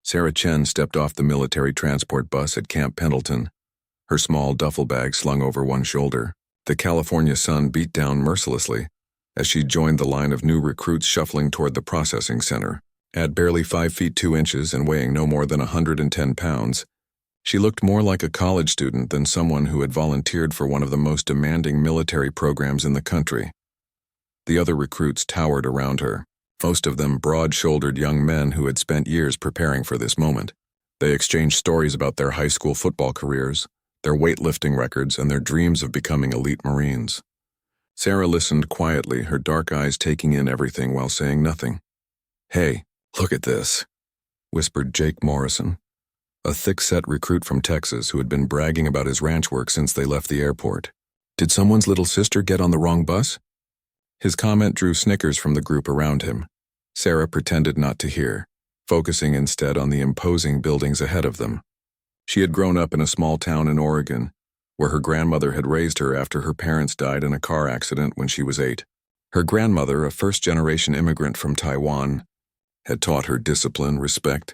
Sarah Chen stepped off the military transport bus at Camp Pendleton, her small duffel bag slung over one shoulder. The California sun beat down mercilessly as she joined the line of new recruits shuffling toward the processing center. At barely 5 feet 2 inches and weighing no more than 110 pounds, she looked more like a college student than someone who had volunteered for one of the most demanding military programs in the country. The other recruits towered around her, most of them broad-shouldered young men who had spent years preparing for this moment. They exchanged stories about their high school football careers, their weightlifting records, and their dreams of becoming elite Marines. Sarah listened quietly, her dark eyes taking in everything while saying nothing. "Hey, look at this," whispered Jake Morrison, a thick-set recruit from Texas who had been bragging about his ranch work since they left the airport. "Did someone's little sister get on the wrong bus?" His comment drew snickers from the group around him. Sarah pretended not to hear, focusing instead on the imposing buildings ahead of them. She had grown up in a small town in Oregon, where her grandmother had raised her after her parents died in a car accident when she was 8. Her grandmother, a first-generation immigrant from Taiwan, had taught her discipline, respect,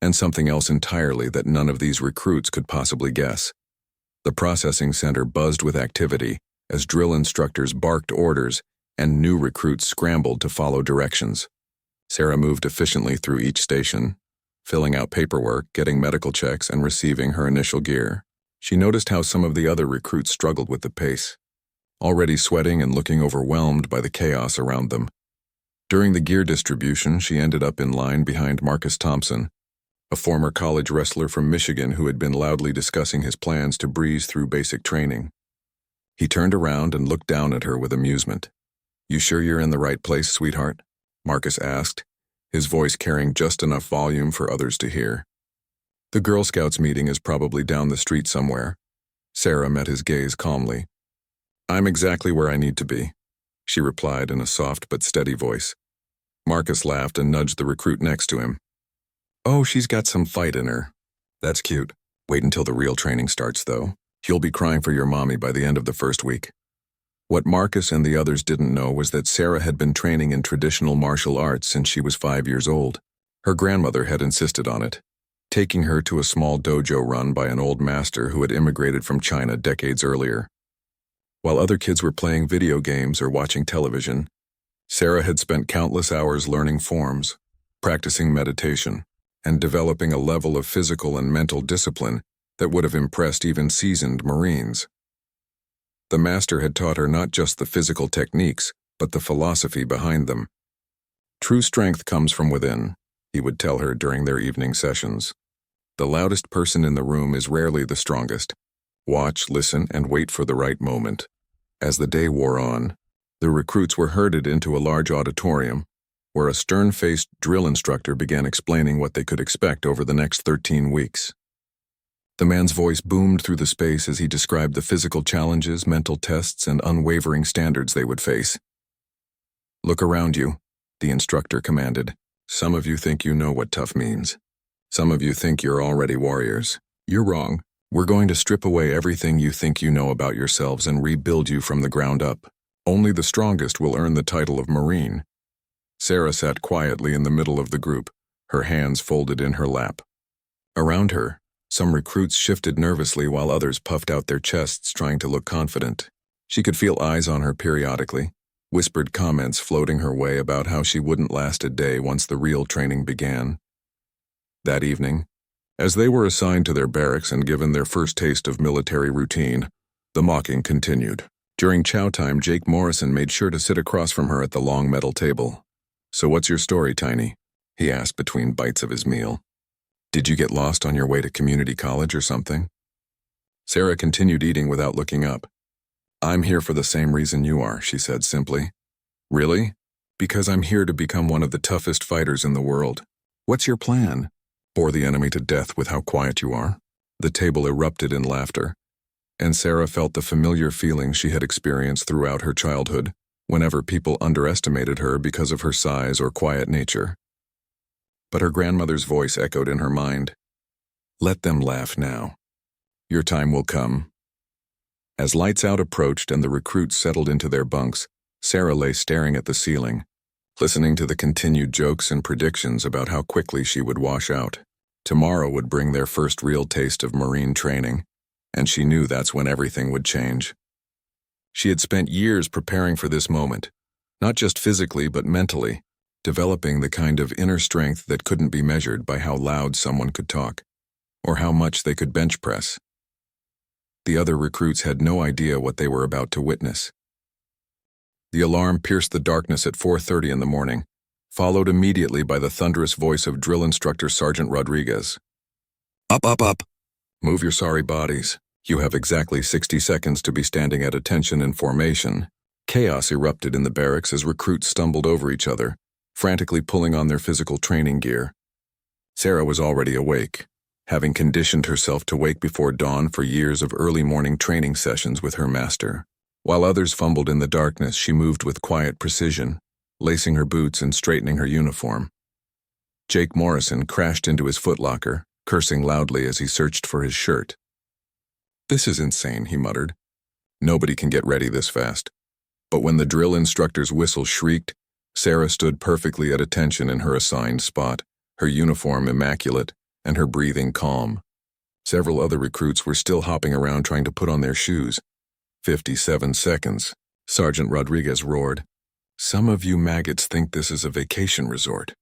and something else entirely that none of these recruits could possibly guess. The processing center buzzed with activity as drill instructors barked orders and new recruits scrambled to follow directions. Sarah moved efficiently through each station, filling out paperwork, getting medical checks, and receiving her initial gear. She noticed how some of the other recruits struggled with the pace, already sweating and looking overwhelmed by the chaos around them. During the gear distribution, she ended up in line behind Marcus Thompson, a former college wrestler from Michigan who had been loudly discussing his plans to breeze through basic training. He turned around and looked down at her with amusement. "You sure you're in the right place, sweetheart?" Marcus asked, his voice carrying just enough volume for others to hear. "The Girl Scouts meeting is probably down the street somewhere." Sarah met his gaze calmly. "I'm exactly where I need to be," she replied in a soft but steady voice. Marcus laughed and nudged the recruit next to him. "Oh, she's got some fight in her. That's cute. Wait until the real training starts, though. You'll be crying for your mommy by the end of the first week." What Marcus and the others didn't know was that Sarah had been training in traditional martial arts since she was 5 years old. Her grandmother had insisted on it, taking her to a small dojo run by an old master who had immigrated from China decades earlier. While other kids were playing video games or watching television, Sarah had spent countless hours learning forms, practicing meditation, and developing a level of physical and mental discipline that would have impressed even seasoned Marines. The master had taught her not just the physical techniques, but the philosophy behind them. "True strength comes from within," he would tell her during their evening sessions. "The loudest person in the room is rarely the strongest. Watch, listen, and wait for the right moment." As the day wore on, the recruits were herded into a large auditorium, where a stern-faced drill instructor began explaining what they could expect over the next 13 weeks. The man's voice boomed through the space as he described the physical challenges, mental tests, and unwavering standards they would face. "Look around you," the instructor commanded. "Some of you think you know what tough means. Some of you think you're already warriors. You're wrong. We're going to strip away everything you think you know about yourselves and rebuild you from the ground up. Only the strongest will earn the title of Marine." Sarah sat quietly in the middle of the group, her hands folded in her lap. Around her, some recruits shifted nervously while others puffed out their chests trying to look confident. She could feel eyes on her periodically, whispered comments floating her way about how she wouldn't last a day once the real training began. That evening, as they were assigned to their barracks and given their first taste of military routine, the mocking continued. During chow time, Jake Morrison made sure to sit across from her at the long metal table. "So what's your story, Tiny?" he asked between bites of his meal. "Did you get lost on your way to community college or something?" Sarah continued eating without looking up. "I'm here for the same reason you are," she said simply. "Really?" "Because I'm here to become one of the toughest fighters in the world." "What's your plan?" "Bore the enemy to death with how quiet you are." The table erupted in laughter, and Sarah felt the familiar feeling she had experienced throughout her childhood, whenever people underestimated her because of her size or quiet nature. But her grandmother's voice echoed in her mind. "Let them laugh now. Your time will come." As lights out approached and the recruits settled into their bunks, Sarah lay staring at the ceiling, listening to the continued jokes and predictions about how quickly she would wash out. Tomorrow would bring their first real taste of Marine training, and she knew that's when everything would change. She had spent years preparing for this moment, not just physically but mentally, developing the kind of inner strength that couldn't be measured by how loud someone could talk, or how much they could bench press. The other recruits had no idea what they were about to witness. The alarm pierced the darkness at 4:30 in the morning, followed immediately by the thunderous voice of drill instructor Sergeant Rodriguez. Up, up, up! Move your sorry bodies. You have exactly 60 seconds to be standing at attention in formation. Chaos erupted in the barracks as recruits stumbled over each other, frantically pulling on their physical training gear. Sarah was already awake, having conditioned herself to wake before dawn for years of early morning training sessions with her master. While others fumbled in the darkness, she moved with quiet precision, lacing her boots and straightening her uniform. Jake Morrison crashed into his footlocker, cursing loudly as he searched for his shirt. "This is insane," he muttered. "Nobody can get ready this fast." But when the drill instructor's whistle shrieked, Sarah stood perfectly at attention in her assigned spot, her uniform immaculate, and her breathing calm. Several other recruits were still hopping around trying to put on their shoes. 57 seconds, Sergeant Rodriguez roared. "Some of you maggots think this is a vacation resort.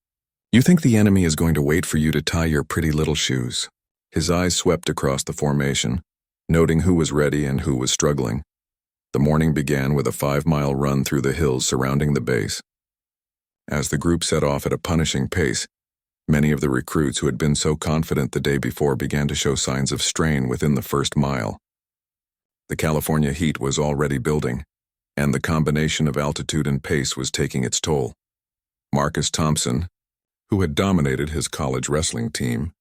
You think the enemy is going to wait for you to tie your pretty little shoes." His eyes swept across the formation, noting who was ready and who was struggling. The morning began with a 5-mile run through the hills surrounding the base. As the group set off at a punishing pace, many of the recruits who had been so confident the day before began to show signs of strain within the first mile. The California heat was already building, and the combination of altitude and pace was taking its toll. Marcus Thompson, who had dominated his college wrestling team,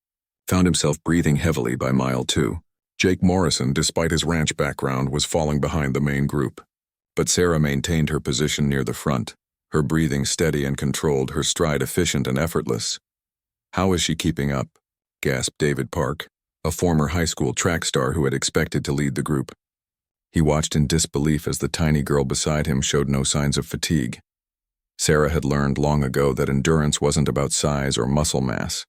found himself breathing heavily by mile 2. Jake Morrison, despite his ranch background, was falling behind the main group. But Sarah maintained her position near the front, her breathing steady and controlled, her stride efficient and effortless. "How is she keeping up?" gasped David Park, a former high school track star who had expected to lead the group. He watched in disbelief as the tiny girl beside him showed no signs of fatigue. Sarah had learned long ago that endurance wasn't about size or muscle mass.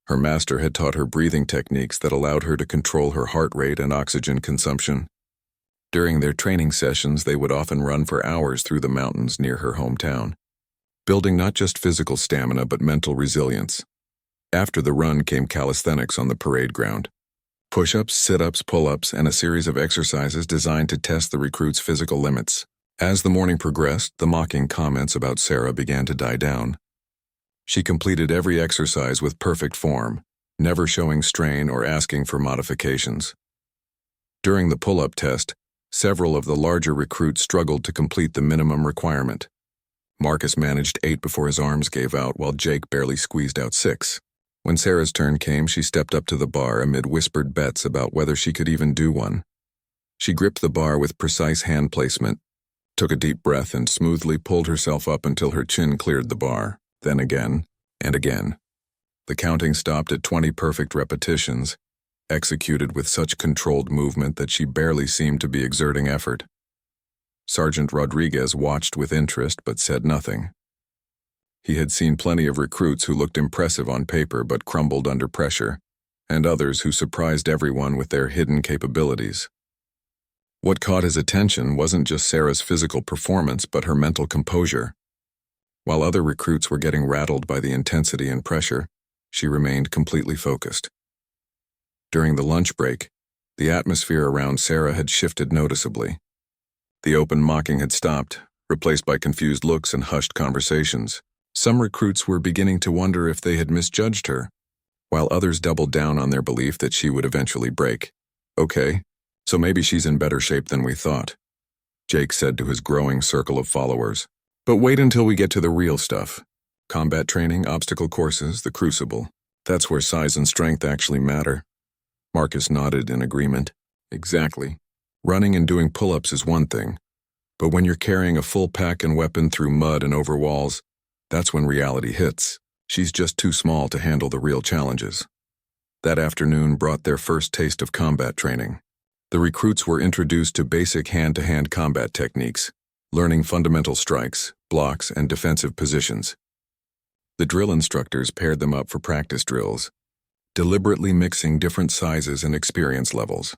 Her master had taught her breathing techniques that allowed her to control her heart rate and oxygen consumption. During their training sessions, they would often run for hours through the mountains near her hometown, building not just physical stamina but mental resilience. After the run came calisthenics on the parade ground. Push-ups, sit-ups, pull-ups, and a series of exercises designed to test the recruits' physical limits. As the morning progressed, the mocking comments about Sarah began to die down. She completed every exercise with perfect form, never showing strain or asking for modifications. During the pull-up test, several of the larger recruits struggled to complete the minimum requirement. Marcus managed 8 before his arms gave out, while Jake barely squeezed out 6. When Sarah's turn came, she stepped up to the bar amid whispered bets about whether she could even do one. She gripped the bar with precise hand placement, took a deep breath, and smoothly pulled herself up until her chin cleared the bar. Then again, and again. The counting stopped at 20 perfect repetitions, executed with such controlled movement that she barely seemed to be exerting effort. Sergeant Rodriguez watched with interest but said nothing. He had seen plenty of recruits who looked impressive on paper but crumbled under pressure, and others who surprised everyone with their hidden capabilities. What caught his attention wasn't just Sarah's physical performance but her mental composure. While other recruits were getting rattled by the intensity and pressure, she remained completely focused. During the lunch break, the atmosphere around Sarah had shifted noticeably. The open mocking had stopped, replaced by confused looks and hushed conversations. Some recruits were beginning to wonder if they had misjudged her, while others doubled down on their belief that she would eventually break. "Okay, so maybe she's in better shape than we thought," Jake said to his growing circle of followers. "But wait until we get to the real stuff. Combat training, obstacle courses, the crucible. That's where size and strength actually matter." Marcus nodded in agreement. "Exactly. Running and doing pull-ups is one thing, but when you're carrying a full pack and weapon through mud and over walls, that's when reality hits. She's just too small to handle the real challenges." That afternoon brought their first taste of combat training. The recruits were introduced to basic hand-to-hand combat techniques, learning fundamental strikes, blocks, and defensive positions. The drill instructors paired them up for practice drills, deliberately mixing different sizes and experience levels.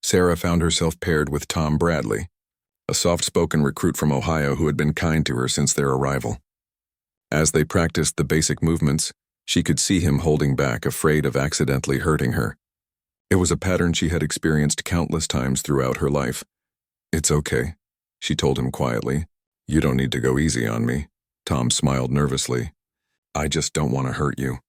Sarah found herself paired with Tom Bradley, a soft-spoken recruit from Ohio who had been kind to her since their arrival. As they practiced the basic movements, she could see him holding back, afraid of accidentally hurting her. It was a pattern she had experienced countless times throughout her life. "It's okay," she told him quietly. "You don't need to go easy on me." Tom smiled nervously. "I just don't want to hurt you.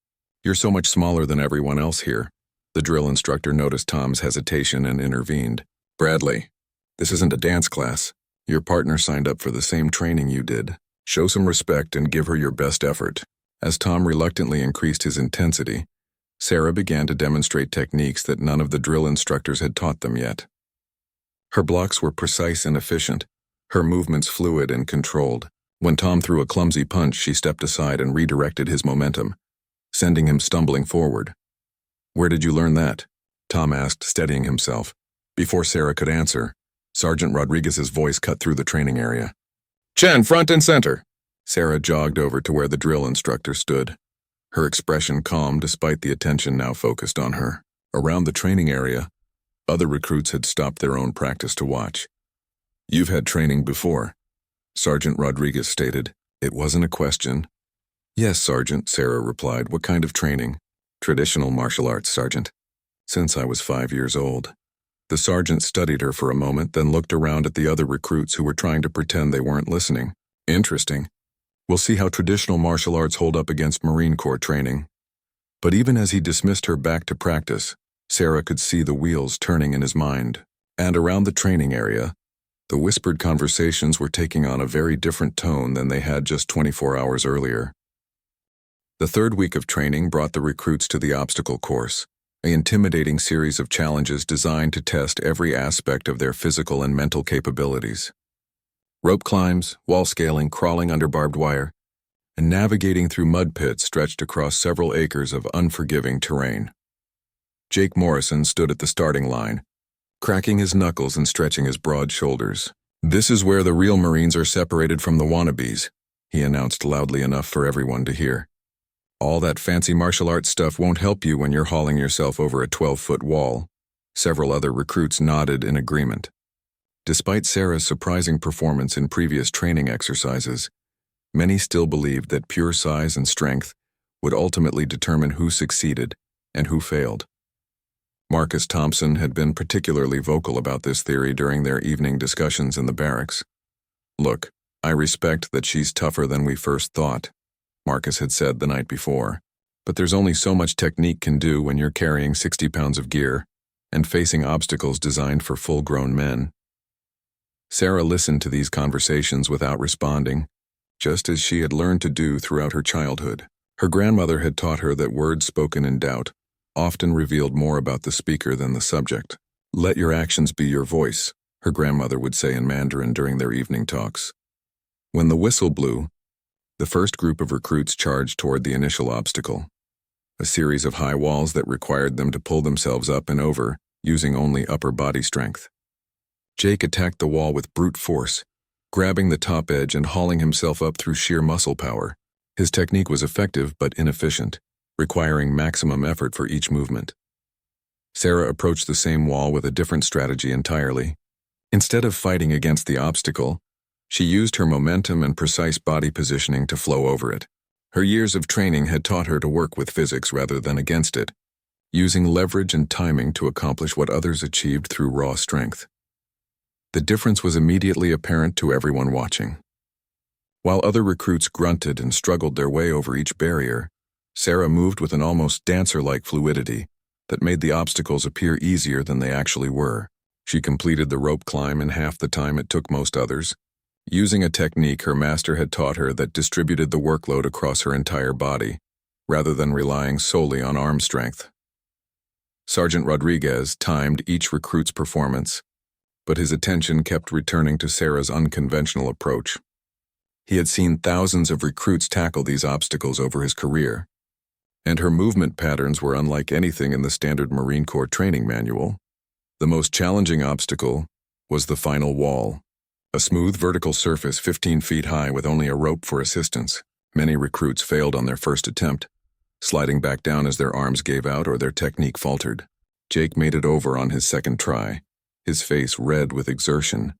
You're so much smaller than everyone else here." The drill instructor noticed Tom's hesitation and intervened. "Bradley, this isn't a dance class. Your partner signed up for the same training you did. Show some respect and give her your best effort." As Tom reluctantly increased his intensity, Sarah began to demonstrate techniques that none of the drill instructors had taught them yet. Her blocks were precise and efficient, her movements fluid and controlled. When Tom threw a clumsy punch, she stepped aside and redirected his momentum, sending him stumbling forward. "Where did you learn that?" Tom asked, steadying himself. Before Sarah could answer, Sergeant Rodriguez's voice cut through the training area. "Chen, front and center!" Sarah jogged over to where the drill instructor stood, her expression calm despite the attention now focused on her. Around the training area, other recruits had stopped their own practice to watch. "You've had training before," Sergeant Rodriguez stated. It wasn't a question. "Yes, Sergeant," Sarah replied. "What kind of training?" "Traditional martial arts, Sergeant. Since I was 5 years old." The sergeant studied her for a moment, then looked around at the other recruits who were trying to pretend they weren't listening. "Interesting. We'll see how traditional martial arts hold up against Marine Corps training." But even as he dismissed her back to practice, Sarah could see the wheels turning in his mind. And around the training area, the whispered conversations were taking on a very different tone than they had just 24 hours earlier. The third week of training brought the recruits to the obstacle course, an intimidating series of challenges designed to test every aspect of their physical and mental capabilities. Rope climbs, wall scaling, crawling under barbed wire, and navigating through mud pits stretched across several acres of unforgiving terrain. Jake Morrison stood at the starting line, cracking his knuckles and stretching his broad shoulders. "This is where the real Marines are separated from the wannabes," he announced loudly enough for everyone to hear. "All that fancy martial arts stuff won't help you when you're hauling yourself over a 12-foot wall." Several other recruits nodded in agreement. Despite Sarah's surprising performance in previous training exercises, many still believed that pure size and strength would ultimately determine who succeeded and who failed. Marcus Thompson had been particularly vocal about this theory during their evening discussions in the barracks. "Look, I respect that she's tougher than we first thought," Marcus had said the night before, "but there's only so much technique can do when you're carrying 60 pounds of gear and facing obstacles designed for full-grown men." Sarah listened to these conversations without responding, just as she had learned to do throughout her childhood. Her grandmother had taught her that words spoken in doubt often revealed more about the speaker than the subject. "Let your actions be your voice," her grandmother would say in Mandarin during their evening talks. When the whistle blew, the first group of recruits charged toward the initial obstacle, a series of high walls that required them to pull themselves up and over, using only upper body strength. Jake attacked the wall with brute force, grabbing the top edge and hauling himself up through sheer muscle power. His technique was effective but inefficient, requiring maximum effort for each movement. Sarah approached the same wall with a different strategy entirely. Instead of fighting against the obstacle, she used her momentum and precise body positioning to flow over it. Her years of training had taught her to work with physics rather than against it, using leverage and timing to accomplish what others achieved through raw strength. The difference was immediately apparent to everyone watching. While other recruits grunted and struggled their way over each barrier, Sarah moved with an almost dancer-like fluidity that made the obstacles appear easier than they actually were. She completed the rope climb in half the time it took most others, using a technique her master had taught her that distributed the workload across her entire body, rather than relying solely on arm strength. Sergeant Rodriguez timed each recruit's performance, but his attention kept returning to Sarah's unconventional approach. He had seen thousands of recruits tackle these obstacles over his career, and her movement patterns were unlike anything in the standard Marine Corps training manual. The most challenging obstacle was the final wall, a smooth vertical surface 15 feet high with only a rope for assistance. Many recruits failed on their first attempt, sliding back down as their arms gave out or their technique faltered. Jake made it over on his second try, his face red with exertion.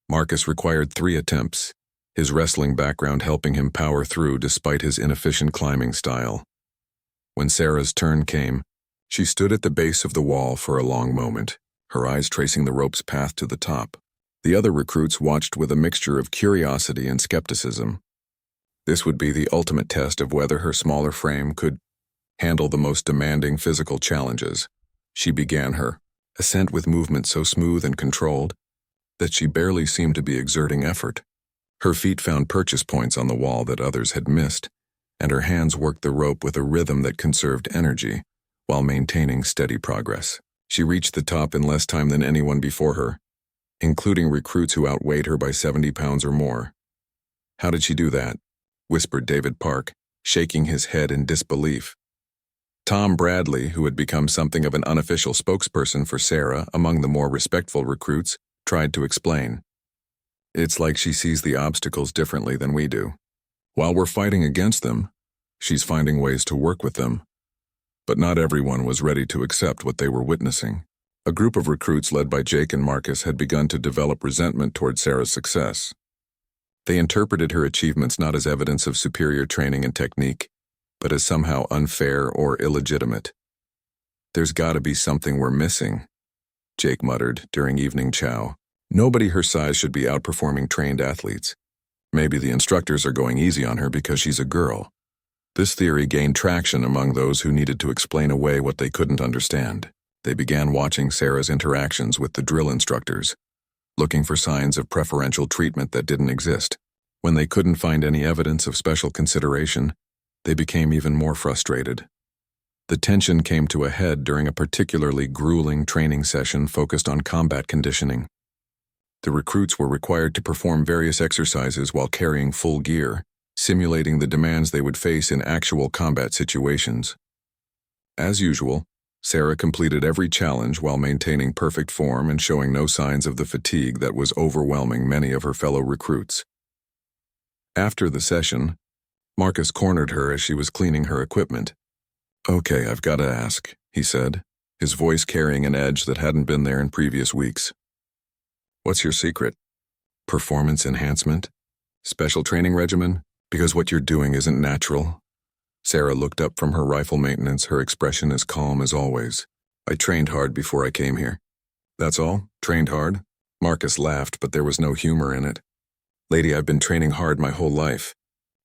Marcus required 3 attempts, his wrestling background helping him power through despite his inefficient climbing style. When Sarah's turn came, she stood at the base of the wall for a long moment, her eyes tracing the rope's path to the top. The other recruits watched with a mixture of curiosity and skepticism. This would be the ultimate test of whether her smaller frame could handle the most demanding physical challenges. She began her ascent with movement so smooth and controlled that she barely seemed to be exerting effort. Her feet found purchase points on the wall that others had missed, and her hands worked the rope with a rhythm that conserved energy while maintaining steady progress. She reached the top in less time than anyone before her, including recruits who outweighed her by 70 pounds or more. "How did she do that?" whispered David Park, shaking his head in disbelief. Tom Bradley, who had become something of an unofficial spokesperson for Sarah among the more respectful recruits, tried to explain. "It's like she sees the obstacles differently than we do. While we're fighting against them, she's finding ways to work with them." But not everyone was ready to accept what they were witnessing. A group of recruits led by Jake and Marcus had begun to develop resentment toward Sarah's success. They interpreted her achievements not as evidence of superior training and technique, but as somehow unfair or illegitimate. "There's gotta be something we're missing," Jake muttered during evening chow. "Nobody her size should be outperforming trained athletes. Maybe the instructors are going easy on her because she's a girl." This theory gained traction among those who needed to explain away what they couldn't understand. They began watching Sarah's interactions with the drill instructors, looking for signs of preferential treatment that didn't exist. When they couldn't find any evidence of special consideration, they became even more frustrated. The tension came to a head during a particularly grueling training session focused on combat conditioning. The recruits were required to perform various exercises while carrying full gear, simulating the demands they would face in actual combat situations. As usual, Sarah completed every challenge while maintaining perfect form and showing no signs of the fatigue that was overwhelming many of her fellow recruits. After the session, Marcus cornered her as she was cleaning her equipment. "Okay, I've got to ask," he said, his voice carrying an edge that hadn't been there in previous weeks. "What's your secret? Performance enhancement? Special training regimen? Because what you're doing isn't natural?" Sarah looked up from her rifle maintenance, her expression as calm as always. "I trained hard before I came here." "That's all? Trained hard?" Marcus laughed, but there was no humor in it. "Lady, I've been training hard my whole life.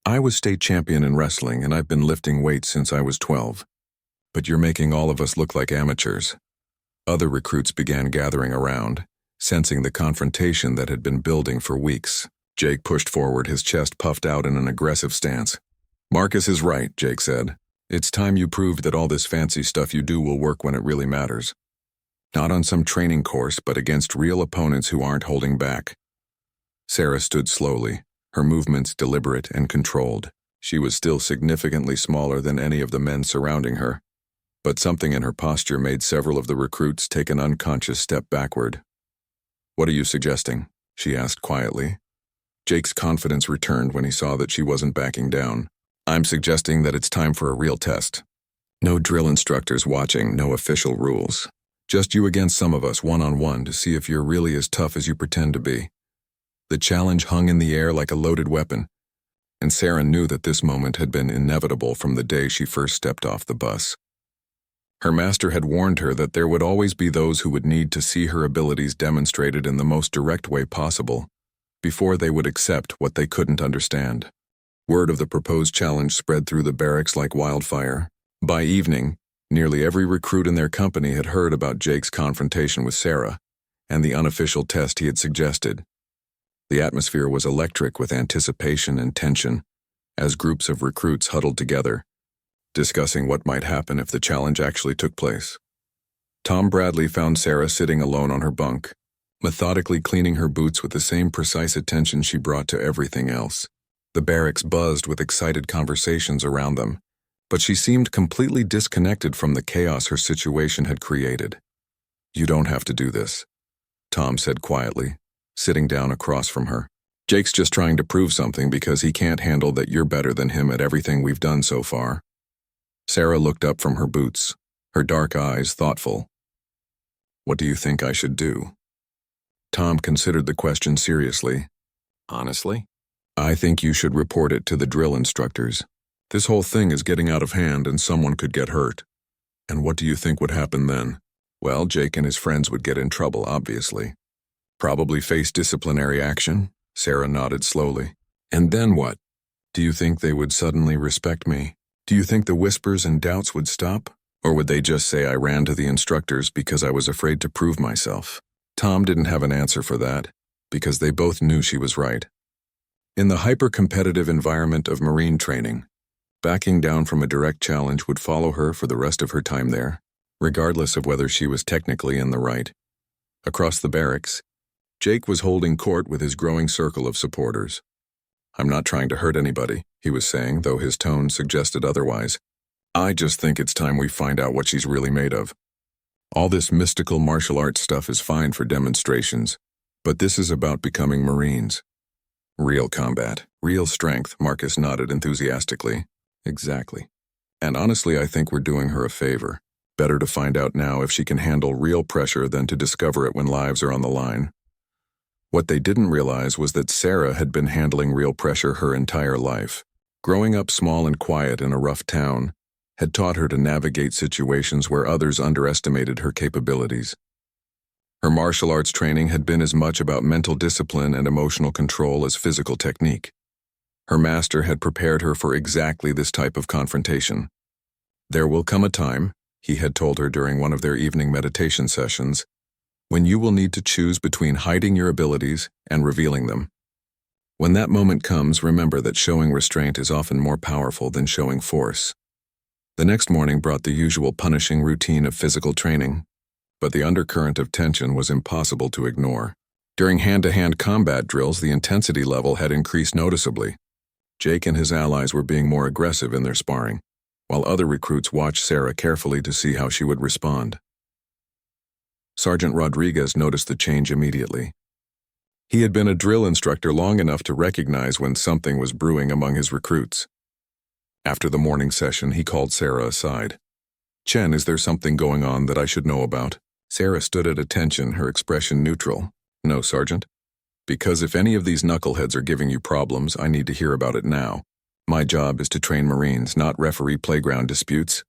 I was state champion in wrestling, and I've been lifting weights since I was 12. But you're making all of us look like amateurs." Other recruits began gathering around, sensing the confrontation that had been building for weeks. Jake pushed forward, his chest puffed out in an aggressive stance. "Marcus is right," Jake said. "It's time you proved that all this fancy stuff you do will work when it really matters. Not on some training course, but against real opponents who aren't holding back." Sarah stood slowly, her movements deliberate and controlled. She was still significantly smaller than any of the men surrounding her, but something in her posture made several of the recruits take an unconscious step backward. "What are you suggesting?" she asked quietly. Jake's confidence returned when he saw that she wasn't backing down. "I'm suggesting that it's time for a real test. No drill instructors watching, no official rules. Just you against some of us one-on-one to see if you're really as tough as you pretend to be." The challenge hung in the air like a loaded weapon, and Sarah knew that this moment had been inevitable from the day she first stepped off the bus. Her master had warned her that there would always be those who would need to see her abilities demonstrated in the most direct way possible before they would accept what they couldn't understand. Word of the proposed challenge spread through the barracks like wildfire. By evening, nearly every recruit in their company had heard about Jake's confrontation with Sarah and the unofficial test he had suggested. The atmosphere was electric with anticipation and tension as groups of recruits huddled together, discussing what might happen if the challenge actually took place. Tom Bradley found Sarah sitting alone on her bunk, methodically cleaning her boots with the same precise attention she brought to everything else. The barracks buzzed with excited conversations around them, but she seemed completely disconnected from the chaos her situation had created. "You don't have to do this," Tom said quietly, sitting down across from her. "Jake's just trying to prove something because he can't handle that you're better than him at everything we've done so far." Sarah looked up from her boots, her dark eyes thoughtful. What do you think I should do? Tom considered the question seriously. Honestly? I think you should report it to the drill instructors. This whole thing is getting out of hand and someone could get hurt. And what do you think would happen then? Well, Jake and his friends would get in trouble, obviously. Probably face disciplinary action? Sarah nodded slowly. And then what? Do you think they would suddenly respect me? Do you think the whispers and doubts would stop? Or would they just say I ran to the instructors because I was afraid to prove myself? Tom didn't have an answer for that, because they both knew she was right. In the hyper-competitive environment of Marine training, backing down from a direct challenge would follow her for the rest of her time there, regardless of whether she was technically in the right. Across the barracks, Jake was holding court with his growing circle of supporters. I'm not trying to hurt anybody, he was saying, though his tone suggested otherwise. I just think it's time we find out what she's really made of. All this mystical martial arts stuff is fine for demonstrations, but this is about becoming Marines. Real combat, real strength, Marcus nodded enthusiastically. Exactly. And honestly, I think we're doing her a favor. Better to find out now if she can handle real pressure than to discover it when lives are on the line. What they didn't realize was that Sarah had been handling real pressure her entire life. Growing up small and quiet in a rough town had taught her to navigate situations where others underestimated her capabilities. Her martial arts training had been as much about mental discipline and emotional control as physical technique. Her master had prepared her for exactly this type of confrontation. There will come a time, he had told her during one of their evening meditation sessions, when you will need to choose between hiding your abilities and revealing them. When that moment comes, remember that showing restraint is often more powerful than showing force. The next morning brought the usual punishing routine of physical training, but the undercurrent of tension was impossible to ignore. During hand-to-hand combat drills, the intensity level had increased noticeably. Jake and his allies were being more aggressive in their sparring, while other recruits watched Sarah carefully to see how she would respond. Sergeant Rodriguez noticed the change immediately. He had been a drill instructor long enough to recognize when something was brewing among his recruits. After the morning session, he called Sarah aside. Chen, is there something going on that I should know about? Sarah stood at attention, her expression neutral. No, Sergeant. Because if any of these knuckleheads are giving you problems, I need to hear about it now. My job is to train Marines, not referee playground disputes.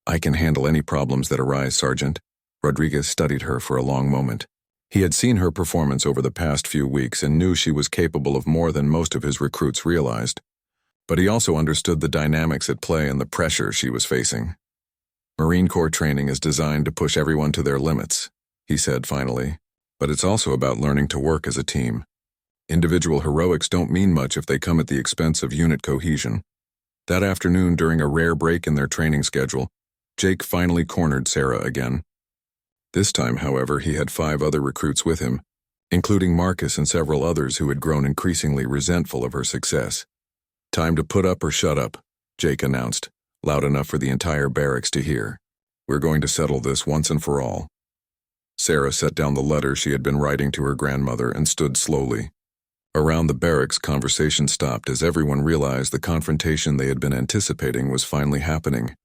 I can handle any problems that arise, Sergeant. Rodriguez studied her for a long moment. He had seen her performance over the past few weeks and knew she was capable of more than most of his recruits realized. But he also understood the dynamics at play and the pressure she was facing. Marine Corps training is designed to push everyone to their limits, he said finally, but it's also about learning to work as a team. Individual heroics don't mean much if they come at the expense of unit cohesion. That afternoon, during a rare break in their training schedule, Jake finally cornered Sarah again. This time, however, he had 5 other recruits with him, including Marcus and several others who had grown increasingly resentful of her success. Time to put up or shut up, Jake announced, loud enough for the entire barracks to hear. We're going to settle this once and for all. Sarah set down the letter she had been writing to her grandmother and stood slowly. Around the barracks, conversation stopped as everyone realized the confrontation they had been anticipating was finally happening.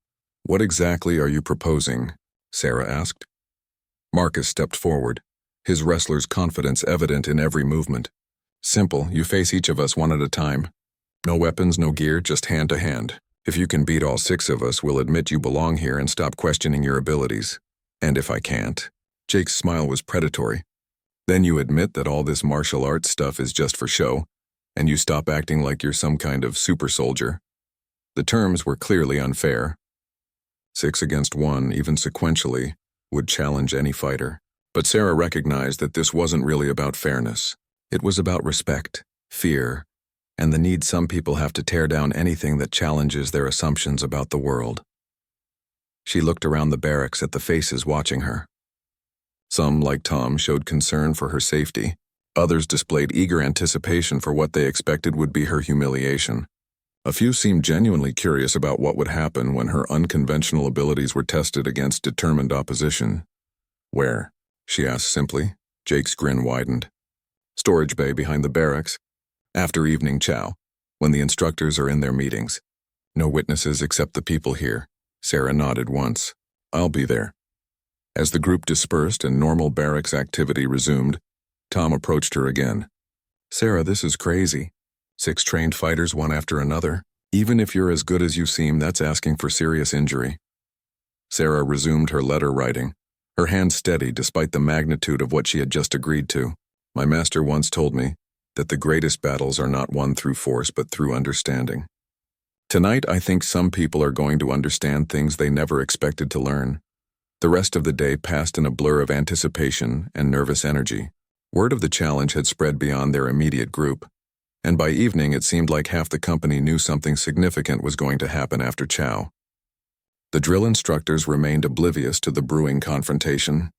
What exactly are you proposing? Sarah asked. Marcus stepped forward, his wrestler's confidence evident in every movement. Simple, you face each of us one at a time. No weapons, no gear, just hand to hand. If you can beat all 6 of us, we'll admit you belong here and stop questioning your abilities. And if I can't? Jake's smile was predatory. Then you admit that all this martial arts stuff is just for show, and you stop acting like you're some kind of super soldier. The terms were clearly unfair. 6 against 1, even sequentially, would challenge any fighter. But Sarah recognized that this wasn't really about fairness. It was about respect, fear, and the need some people have to tear down anything that challenges their assumptions about the world. She looked around the barracks at the faces watching her. Some, like Tom, showed concern for her safety. Others displayed eager anticipation for what they expected would be her humiliation. A few seemed genuinely curious about what would happen when her unconventional abilities were tested against determined opposition. Where? She asked simply. Jake's grin widened. Storage bay behind the barracks. After evening chow, when the instructors are in their meetings. No witnesses except the people here. Sarah nodded once. "I'll be there." As the group dispersed and normal barracks activity resumed, Tom approached her again. "Sarah, this is crazy. 6 trained fighters one after another. Even if you're as good as you seem, that's asking for serious injury." Sarah resumed her letter writing, her hand steady despite the magnitude of what she had just agreed to. "My master once told me that the greatest battles are not won through force but through understanding. Tonight, I think some people are going to understand things they never expected to learn." The rest of the day passed in a blur of anticipation and nervous energy. Word of the challenge had spread beyond their immediate group, and by evening it seemed like half the company knew something significant was going to happen after chow. The drill instructors remained oblivious to the brewing confrontation,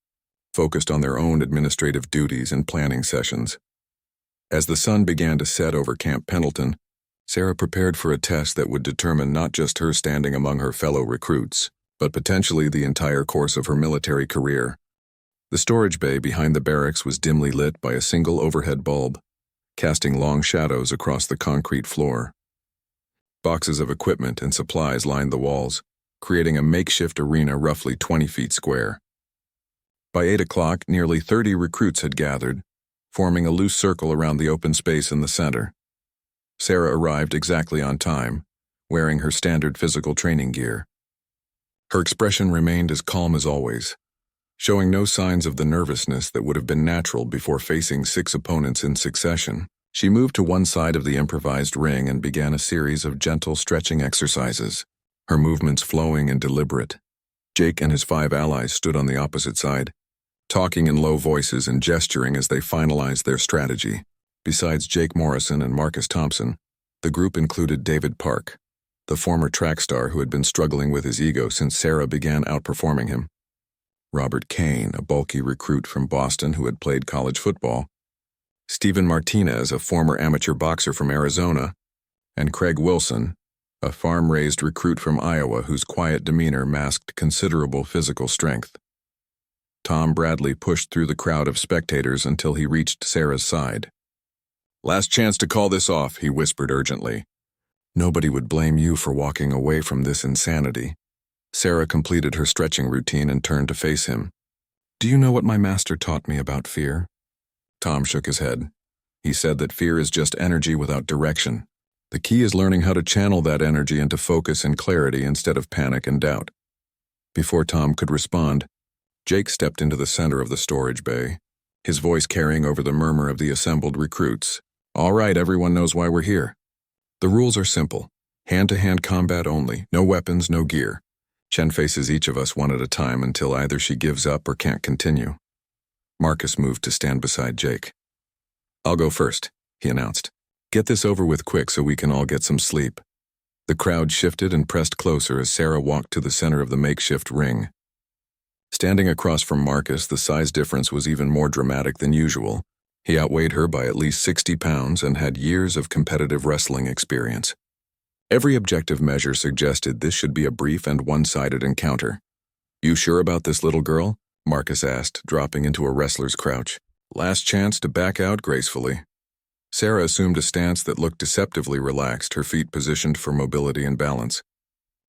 focused on their own administrative duties and planning sessions. As the sun began to set over Camp Pendleton, Sarah prepared for a test that would determine not just her standing among her fellow recruits, but potentially the entire course of her military career. The storage bay behind the barracks was dimly lit by a single overhead bulb, casting long shadows across the concrete floor. Boxes of equipment and supplies lined the walls, creating a makeshift arena roughly 20 feet square. By 8 o'clock, nearly 30 recruits had gathered, forming a loose circle around the open space in the center. Sarah arrived exactly on time, wearing her standard physical training gear. Her expression remained as calm as always, showing no signs of the nervousness that would have been natural before facing 6 opponents in succession. She moved to one side of the improvised ring and began a series of gentle stretching exercises, her movements flowing and deliberate. Jake and his 5 allies stood on the opposite side, talking in low voices and gesturing as they finalized their strategy. Besides Jake Morrison and Marcus Thompson, the group included David Park, the former track star who had been struggling with his ego since Sarah began outperforming him; Robert Kane, a bulky recruit from Boston who had played college football; Steven Martinez, a former amateur boxer from Arizona; and Craig Wilson, a farm-raised recruit from Iowa whose quiet demeanor masked considerable physical strength. Tom Bradley pushed through the crowd of spectators until he reached Sarah's side. "Last chance to call this off," he whispered urgently. "Nobody would blame you for walking away from this insanity." Sarah completed her stretching routine and turned to face him. "Do you know what my master taught me about fear?" Tom shook his head. "He said that fear is just energy without direction. The key is learning how to channel that energy into focus and clarity instead of panic and doubt." Before Tom could respond, Jake stepped into the center of the storage bay, his voice carrying over the murmur of the assembled recruits. "All right, everyone knows why we're here. The rules are simple. Hand-to-hand combat only, no weapons, no gear. Chen faces each of us one at a time until either she gives up or can't continue." Marcus moved to stand beside Jake. "I'll go first," he announced. "Get this over with quick so we can all get some sleep." The crowd shifted and pressed closer as Sarah walked to the center of the makeshift ring. Standing across from Marcus, the size difference was even more dramatic than usual. He outweighed her by at least 60 pounds and had years of competitive wrestling experience. Every objective measure suggested this should be a brief and one-sided encounter. "You sure about this, little girl?" Marcus asked, dropping into a wrestler's crouch. "Last chance to back out gracefully." Sarah assumed a stance that looked deceptively relaxed, her feet positioned for mobility and balance.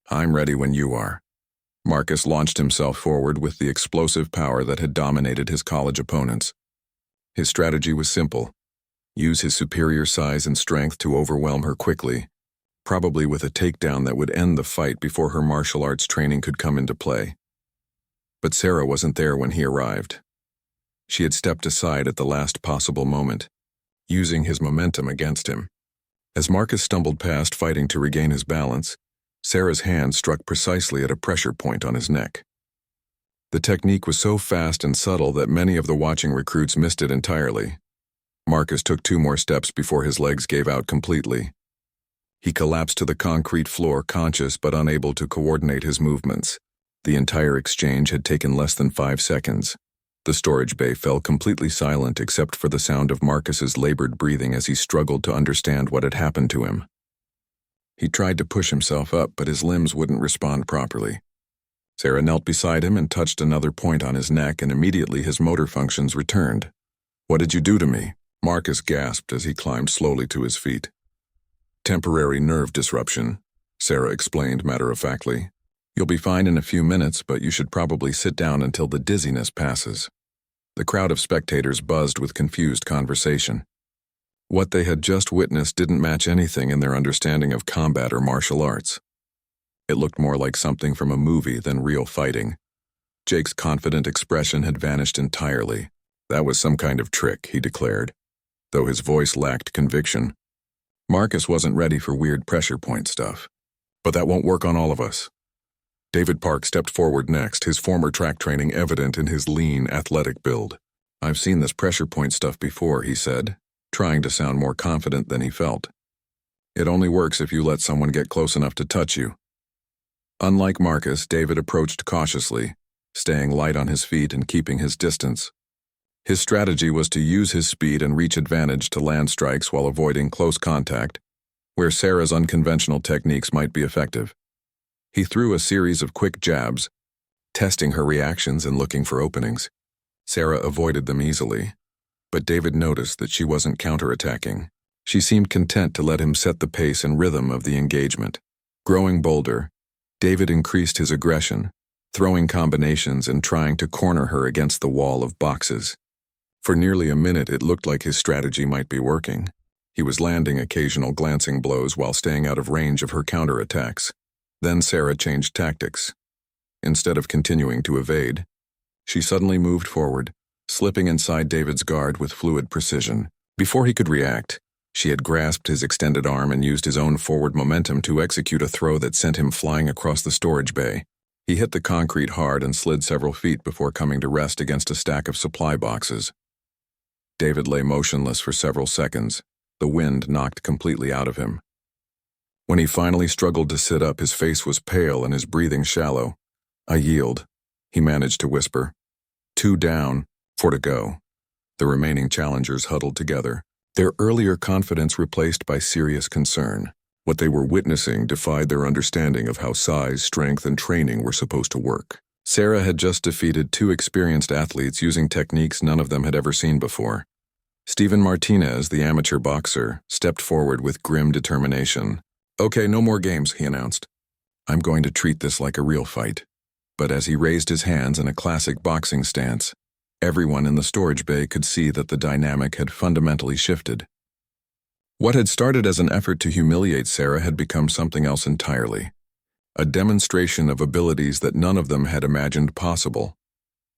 "I'm ready when you are." Marcus launched himself forward with the explosive power that had dominated his college opponents. His strategy was simple: use his superior size and strength to overwhelm her quickly, probably with a takedown that would end the fight before her martial arts training could come into play. But Sarah wasn't there when he arrived. She had stepped aside at the last possible moment, using his momentum against him. As Marcus stumbled past, fighting to regain his balance, Sarah's hand struck precisely at a pressure point on his neck. The technique was so fast and subtle that many of the watching recruits missed it entirely. Marcus took 2 more steps before his legs gave out completely. He collapsed to the concrete floor, conscious but unable to coordinate his movements. The entire exchange had taken less than 5 seconds. The storage bay fell completely silent except for the sound of Marcus's labored breathing as he struggled to understand what had happened to him. He tried to push himself up, but his limbs wouldn't respond properly. Sarah knelt beside him and touched another point on his neck, and immediately his motor functions returned. "What did you do to me?" Marcus gasped as he climbed slowly to his feet. "Temporary nerve disruption," Sarah explained matter-of-factly. You'll be fine in a few minutes, but you should probably sit down until the dizziness passes. The crowd of spectators buzzed with confused conversation. What they had just witnessed didn't match anything in their understanding of combat or martial arts. It looked more like something from a movie than real fighting. Jake's confident expression had vanished entirely. That was some kind of trick, he declared, though his voice lacked conviction. Marcus wasn't ready for weird pressure point stuff. But that won't work on all of us. David Park stepped forward next, his former track training evident in his lean, athletic build. I've seen this pressure point stuff before, he said, trying to sound more confident than he felt. It only works if you let someone get close enough to touch you. Unlike Marcus, David approached cautiously, staying light on his feet and keeping his distance. His strategy was to use his speed and reach advantage to land strikes while avoiding close contact, where Sarah's unconventional techniques might be effective. He threw a series of quick jabs, testing her reactions and looking for openings. Sarah avoided them easily, but David noticed that she wasn't counterattacking. She seemed content to let him set the pace and rhythm of the engagement. Growing bolder, David increased his aggression, throwing combinations and trying to corner her against the wall of boxes. For nearly a minute, it looked like his strategy might be working. He was landing occasional glancing blows while staying out of range of her counterattacks. Then Sarah changed tactics. Instead of continuing to evade, she suddenly moved forward, slipping inside David's guard with fluid precision. Before he could react, she had grasped his extended arm and used his own forward momentum to execute a throw that sent him flying across the storage bay. He hit the concrete hard and slid several feet before coming to rest against a stack of supply boxes. David lay motionless for several seconds, the wind knocked completely out of him. When he finally struggled to sit up, his face was pale and his breathing shallow. I yield, he managed to whisper. 2 down, 4 to go. The remaining challengers huddled together, their earlier confidence replaced by serious concern. What they were witnessing defied their understanding of how size, strength, and training were supposed to work. Sarah had just defeated 2 experienced athletes using techniques none of them had ever seen before. Steven Martinez, the amateur boxer, stepped forward with grim determination. Okay, no more games, he announced. I'm going to treat this like a real fight. But as he raised his hands in a classic boxing stance, everyone in the storage bay could see that the dynamic had fundamentally shifted. What had started as an effort to humiliate Sarah had become something else entirely. A demonstration of abilities that none of them had imagined possible.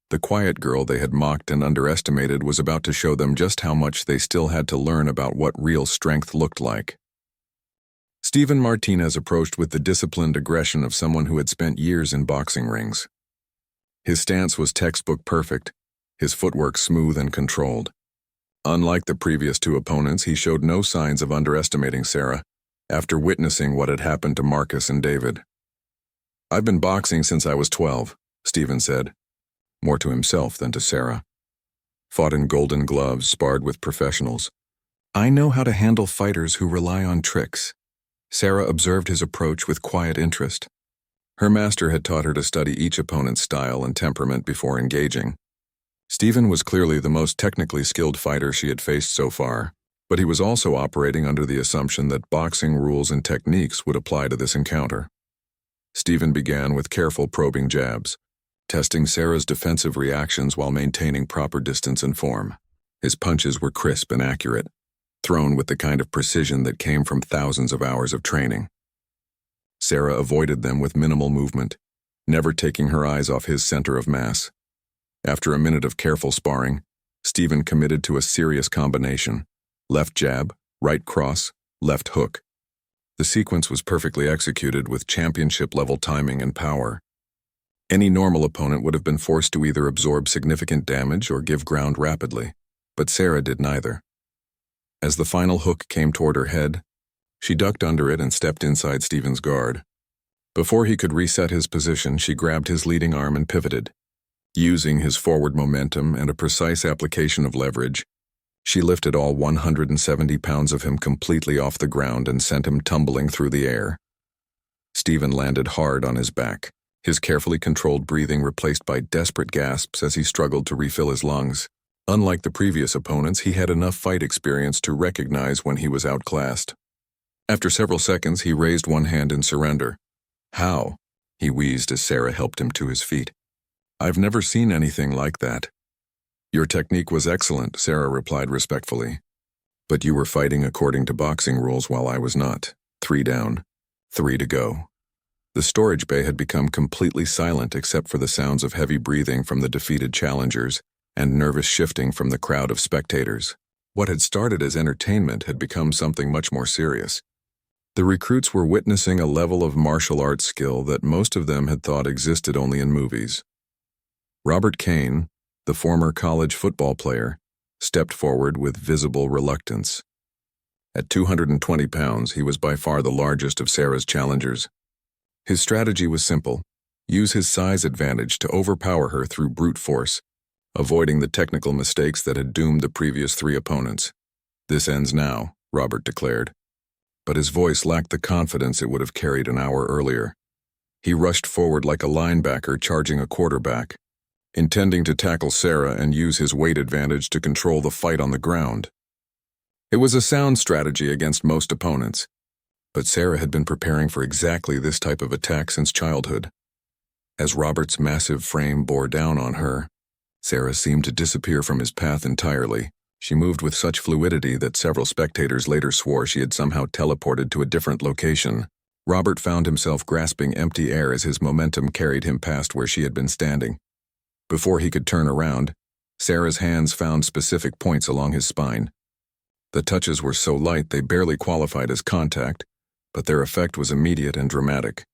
The quiet girl they had mocked and underestimated was about to show them just how much they still had to learn about what real strength looked like. Steven Martinez approached with the disciplined aggression of someone who had spent years in boxing rings. His stance was textbook perfect, his footwork smooth and controlled. Unlike the previous 2 opponents, he showed no signs of underestimating Sarah, after witnessing what had happened to Marcus and David. I've been boxing since I was 12, Steven said, more to himself than to Sarah. Fought in golden gloves, sparred with professionals. I know how to handle fighters who rely on tricks. Sarah observed his approach with quiet interest. Her master had taught her to study each opponent's style and temperament before engaging. Steven was clearly the most technically skilled fighter she had faced so far, but he was also operating under the assumption that boxing rules and techniques would apply to this encounter. Steven began with careful probing jabs, testing Sarah's defensive reactions while maintaining proper distance and form. His punches were crisp and accurate, thrown with the kind of precision that came from thousands of hours of training. Sarah avoided them with minimal movement, never taking her eyes off his center of mass. After a minute of careful sparring, Steven committed to a serious combination: left jab, right cross, left hook. The sequence was perfectly executed with championship-level timing and power. Any normal opponent would have been forced to either absorb significant damage or give ground rapidly, but Sarah did neither. As the final hook came toward her head, she ducked under it and stepped inside Steven's guard. Before he could reset his position, she grabbed his leading arm and pivoted. Using his forward momentum and a precise application of leverage, she lifted all 170 pounds of him completely off the ground and sent him tumbling through the air. Steven landed hard on his back, his carefully controlled breathing replaced by desperate gasps as he struggled to refill his lungs. Unlike the previous opponents, he had enough fight experience to recognize when he was outclassed. After several seconds, he raised one hand in surrender. How? he wheezed as Sarah helped him to his feet. "I've never seen anything like that." "Your technique was excellent," Sarah replied respectfully. "But you were fighting according to boxing rules while I was not. 3 down, 3 to go." The storage bay had become completely silent except for the sounds of heavy breathing from the defeated challengers and nervous shifting from the crowd of spectators. What had started as entertainment had become something much more serious. The recruits were witnessing a level of martial arts skill that most of them had thought existed only in movies. Robert Kane, the former college football player, stepped forward with visible reluctance. At 220 pounds, he was by far the largest of Sarah's challengers. His strategy was simple: use his size advantage to overpower her through brute force, avoiding the technical mistakes that had doomed the previous 3 opponents. "This ends now," Robert declared. But his voice lacked the confidence it would have carried an hour earlier. He rushed forward like a linebacker charging a quarterback, intending to tackle Sarah and use his weight advantage to control the fight on the ground. It was a sound strategy against most opponents, but Sarah had been preparing for exactly this type of attack since childhood. As Robert's massive frame bore down on her, Sarah seemed to disappear from his path entirely. She moved with such fluidity that several spectators later swore she had somehow teleported to a different location. Robert found himself grasping empty air as his momentum carried him past where she had been standing. Before he could turn around, Sarah's hands found specific points along his spine. The touches were so light they barely qualified as contact, but their effect was immediate and dramatic.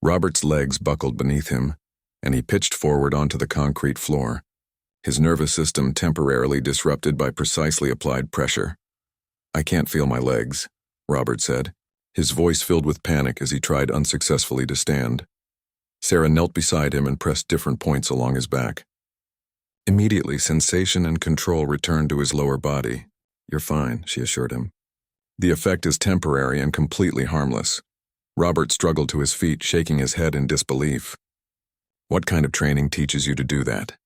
Robert's legs buckled beneath him, and he pitched forward onto the concrete floor, his nervous system temporarily disrupted by precisely applied pressure. "I can't feel my legs," Robert said, his voice filled with panic as he tried unsuccessfully to stand. Sarah knelt beside him and pressed different points along his back. Immediately, sensation and control returned to his lower body. "You're fine," she assured him. "The effect is temporary and completely harmless." Robert struggled to his feet, shaking his head in disbelief. "What kind of training teaches you to do that?"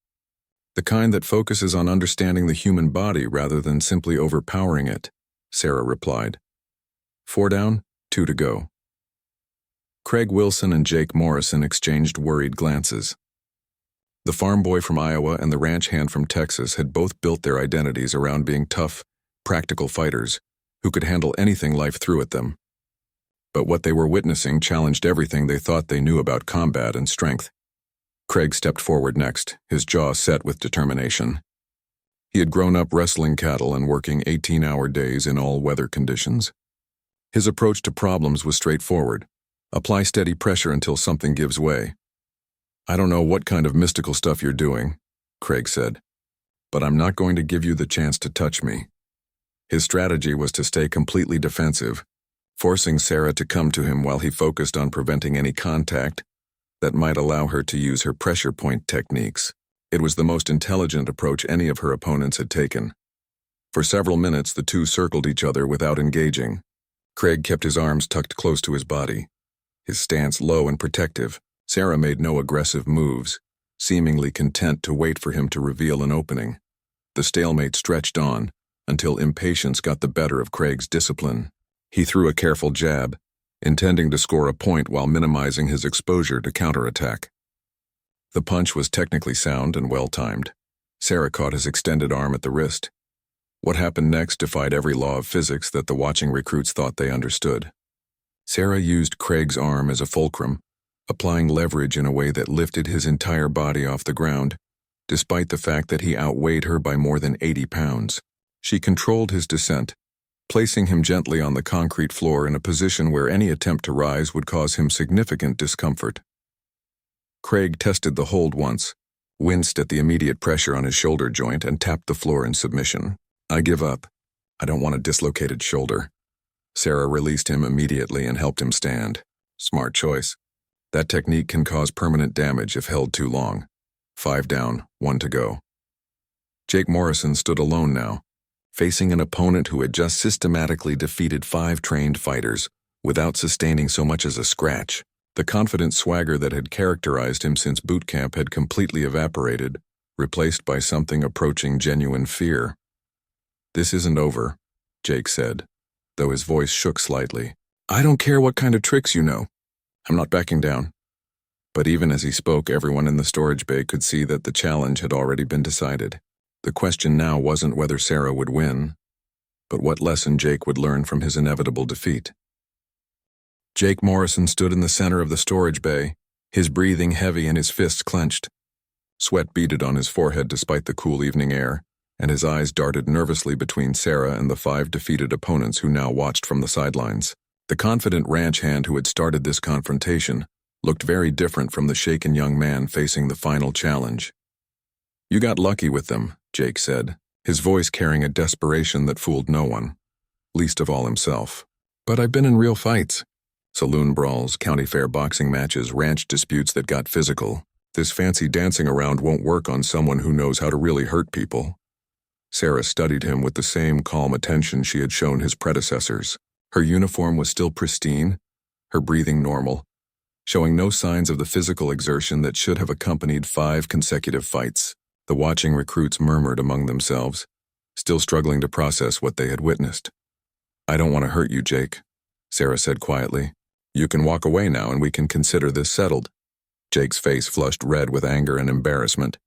"The kind that focuses on understanding the human body rather than simply overpowering it," Sarah replied. 4 down, 2 to go. Craig Wilson and Jake Morrison exchanged worried glances. The farm boy from Iowa and the ranch hand from Texas had both built their identities around being tough, practical fighters who could handle anything life threw at them. But what they were witnessing challenged everything they thought they knew about combat and strength. Craig stepped forward next, his jaw set with determination. He had grown up wrestling cattle and working 18-hour days in all weather conditions. His approach to problems was straightforward: apply steady pressure until something gives way. "I don't know what kind of mystical stuff you're doing," Craig said, "but I'm not going to give you the chance to touch me." His strategy was to stay completely defensive, forcing Sarah to come to him while he focused on preventing any contact that might allow her to use her pressure point techniques. It was the most intelligent approach any of her opponents had taken. For several minutes, the two circled each other without engaging. Craig kept his arms tucked close to his body, his stance low and protective. Sarah made no aggressive moves, seemingly content to wait for him to reveal an opening. The stalemate stretched on until impatience got the better of Craig's discipline. He threw a careful jab, intending to score a point while minimizing his exposure to counterattack. The punch was technically sound and well-timed. Sarah caught his extended arm at the wrist. What happened next defied every law of physics that the watching recruits thought they understood. Sarah used Craig's arm as a fulcrum, applying leverage in a way that lifted his entire body off the ground, despite the fact that he outweighed her by more than 80 pounds. She controlled his descent, placing him gently on the concrete floor in a position where any attempt to rise would cause him significant discomfort. Craig tested the hold once, winced at the immediate pressure on his shoulder joint, and tapped the floor in submission. "I give up. I don't want a dislocated shoulder." Sarah released him immediately and helped him stand. Smart choice. That technique can cause permanent damage if held too long. 5 down, 1 to go. Jake Morrison stood alone now, facing an opponent who had just systematically defeated 5 trained fighters without sustaining so much as a scratch. The confident swagger that had characterized him since boot camp had completely evaporated, replaced by something approaching genuine fear. "This isn't over," Jake said, though his voice shook slightly. "I don't care what kind of tricks you know. I'm not backing down. But even as he spoke, everyone in the storage bay could see that the challenge had already been decided. The question now wasn't whether Sarah would win, but what lesson Jake would learn from his inevitable defeat. Jake Morrison stood in the center of the storage bay, his breathing heavy and his fists clenched. Sweat beaded on his forehead despite the cool evening air, and his eyes darted nervously between Sarah and the 5 defeated opponents who now watched from the sidelines. The confident ranch hand who had started this confrontation looked very different from the shaken young man facing the final challenge. "You got lucky with them," Jake said, his voice carrying a desperation that fooled no one, least of all himself. "But I've been in real fights. Saloon brawls, county fair boxing matches, ranch disputes that got physical. This fancy dancing around won't work on someone who knows how to really hurt people." Sarah studied him with the same calm attention she had shown his predecessors. Her uniform was still pristine, her breathing normal, showing no signs of the physical exertion that should have accompanied 5 consecutive fights. The watching recruits murmured among themselves, still struggling to process what they had witnessed. "I don't want to hurt you, Jake," Sarah said quietly. "You can walk away now and we can consider this settled." Jake's face flushed red with anger and embarrassment.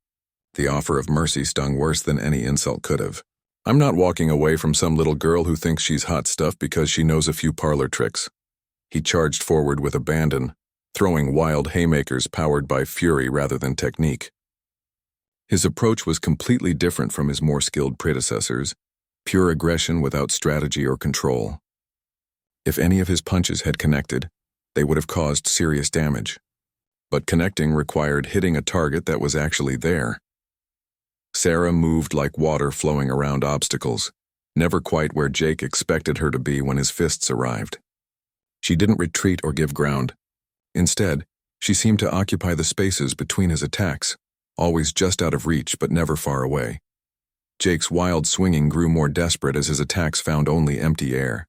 The offer of mercy stung worse than any insult could have. "I'm not walking away from some little girl who thinks she's hot stuff because she knows a few parlor tricks." He charged forward with abandon, throwing wild haymakers powered by fury rather than technique. His approach was completely different from his more skilled predecessors, pure aggression without strategy or control. If any of his punches had connected, they would have caused serious damage. But connecting required hitting a target that was actually there. Sarah moved like water flowing around obstacles, never quite where Jake expected her to be when his fists arrived. She didn't retreat or give ground. Instead, she seemed to occupy the spaces between his attacks, always just out of reach but never far away. Jake's wild swinging grew more desperate as his attacks found only empty air.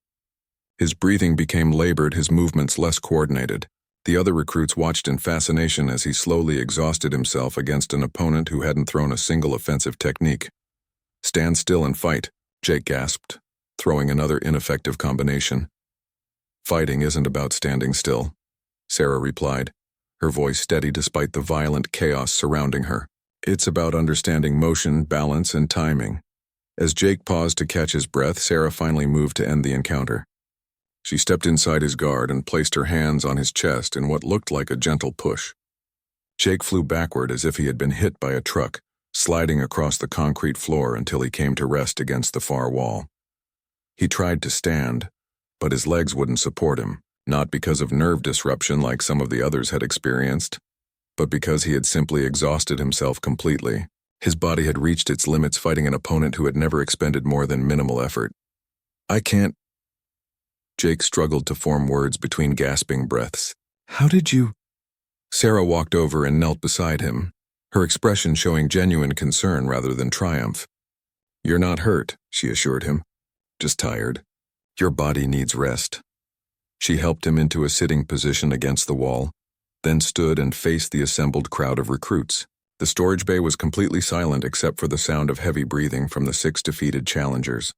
His breathing became labored, his movements less coordinated. The other recruits watched in fascination as he slowly exhausted himself against an opponent who hadn't thrown a single offensive technique. "Stand still and fight," Jake gasped, throwing another ineffective combination. "Fighting isn't about standing still," Sarah replied, her voice steady despite the violent chaos surrounding her. "It's about understanding motion, balance, and timing." As Jake paused to catch his breath, Sarah finally moved to end the encounter. She stepped inside his guard and placed her hands on his chest in what looked like a gentle push. Jake flew backward as if he had been hit by a truck, sliding across the concrete floor until he came to rest against the far wall. He tried to stand, but his legs wouldn't support him, not because of nerve disruption like some of the others had experienced, but because he had simply exhausted himself completely. His body had reached its limits fighting an opponent who had never expended more than minimal effort. "I can't..." Jake struggled to form words between gasping breaths. "How did you..." Sarah walked over and knelt beside him, her expression showing genuine concern rather than triumph. "You're not hurt," she assured him. "Just tired. Your body needs rest." She helped him into a sitting position against the wall, then stood and faced the assembled crowd of recruits. The storage bay was completely silent except for the sound of heavy breathing from the 6 defeated challengers.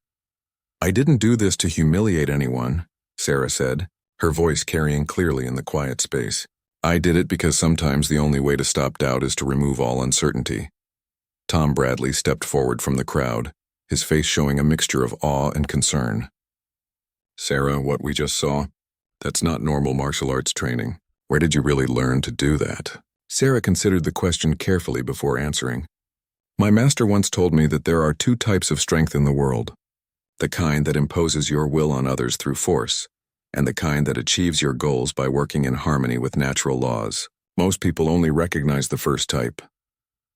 "I didn't do this to humiliate anyone," Sarah said, her voice carrying clearly in the quiet space. "I did it because sometimes the only way to stop doubt is to remove all uncertainty." Tom Bradley stepped forward from the crowd, his face showing a mixture of awe and concern. "Sarah, what we just saw, that's not normal martial arts training. Where did you really learn to do that?" Sarah considered the question carefully before answering. "My master once told me that there are 2 types of strength in the world. The kind that imposes your will on others through force, and the kind that achieves your goals by working in harmony with natural laws. Most people only recognize the first type."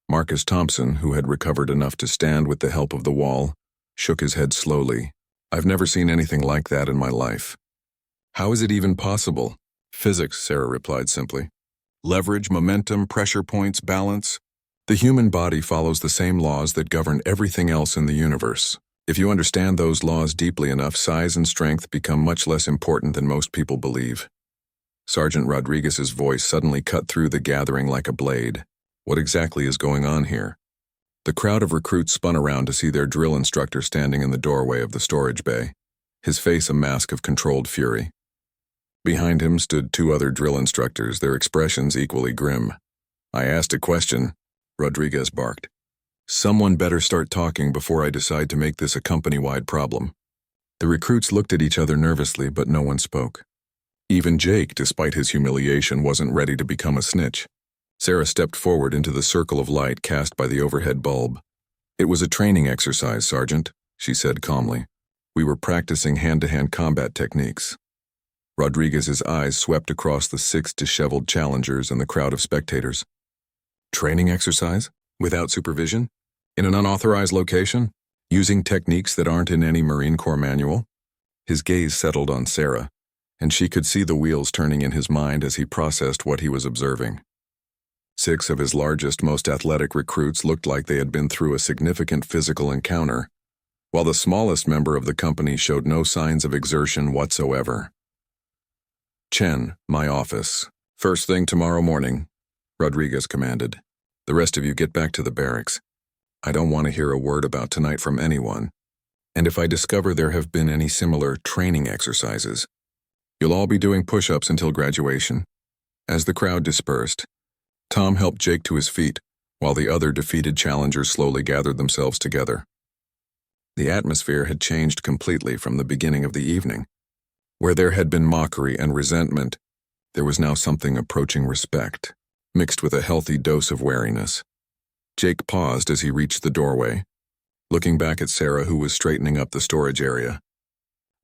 Marcus Thompson, who had recovered enough to stand with the help of the wall, shook his head slowly. "I've never seen anything like that in my life." "How is it even possible?" "Physics," Sarah replied simply. "Leverage, momentum, pressure points, balance. The human body follows the same laws that govern everything else in the universe. If you understand those laws deeply enough, size and strength become much less important than most people believe." Sergeant Rodriguez's voice suddenly cut through the gathering like a blade. "What exactly is going on here?" The crowd of recruits spun around to see their drill instructor standing in the doorway of the storage bay, his face a mask of controlled fury. Behind him stood two other drill instructors, their expressions equally grim. "I asked a question," Rodriguez barked. "Someone better start talking before I decide to make this a company-wide problem." The recruits looked at each other nervously, but no one spoke. Even Jake, despite his humiliation, wasn't ready to become a snitch. Sarah stepped forward into the circle of light cast by the overhead bulb. "It was a training exercise, Sergeant," she said calmly. "We were practicing hand-to-hand combat techniques." Rodriguez's eyes swept across the 6 disheveled challengers and the crowd of spectators. "Training exercise? Without supervision? In an unauthorized location? Using techniques that aren't in any Marine Corps manual?" His gaze settled on Sarah, and she could see the wheels turning in his mind as he processed what he was observing. 6 of his largest, most athletic recruits looked like they had been through a significant physical encounter, while the smallest member of the company showed no signs of exertion whatsoever. "Chen, my office. First thing tomorrow morning," Rodriguez commanded. "The rest of you get back to the barracks. I don't want to hear a word about tonight from anyone. And if I discover there have been any similar training exercises, you'll all be doing push-ups until graduation." As the crowd dispersed, Tom helped Jake to his feet, while the other defeated challengers slowly gathered themselves together. The atmosphere had changed completely from the beginning of the evening. Where there had been mockery and resentment, there was now something approaching respect, mixed with a healthy dose of wariness. Jake paused as he reached the doorway, looking back at Sarah, who was straightening up the storage area.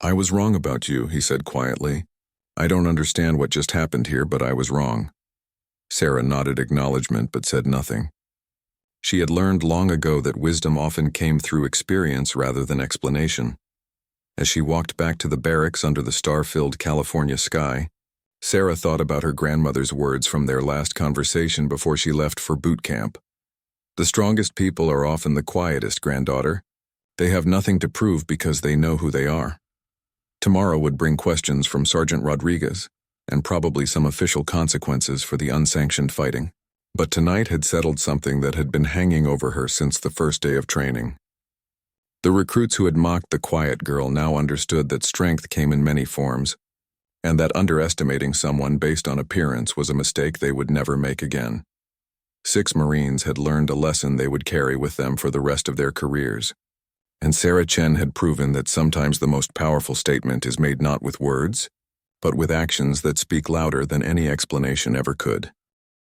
"I was wrong about you," he said quietly. "I don't understand what just happened here, but I was wrong." Sarah nodded acknowledgement but said nothing. She had learned long ago that wisdom often came through experience rather than explanation. As she walked back to the barracks under the star-filled California sky, Sarah thought about her grandmother's words from their last conversation before she left for boot camp. "The strongest people are often the quietest, granddaughter. They have nothing to prove because they know who they are." Tomorrow would bring questions from Sergeant Rodriguez, and probably some official consequences for the unsanctioned fighting. But tonight had settled something that had been hanging over her since the first day of training. The recruits who had mocked the quiet girl now understood that strength came in many forms, and that underestimating someone based on appearance was a mistake they would never make again. 6 Marines had learned a lesson they would carry with them for the rest of their careers, and Sarah Chen had proven that sometimes the most powerful statement is made not with words, but with actions that speak louder than any explanation ever could.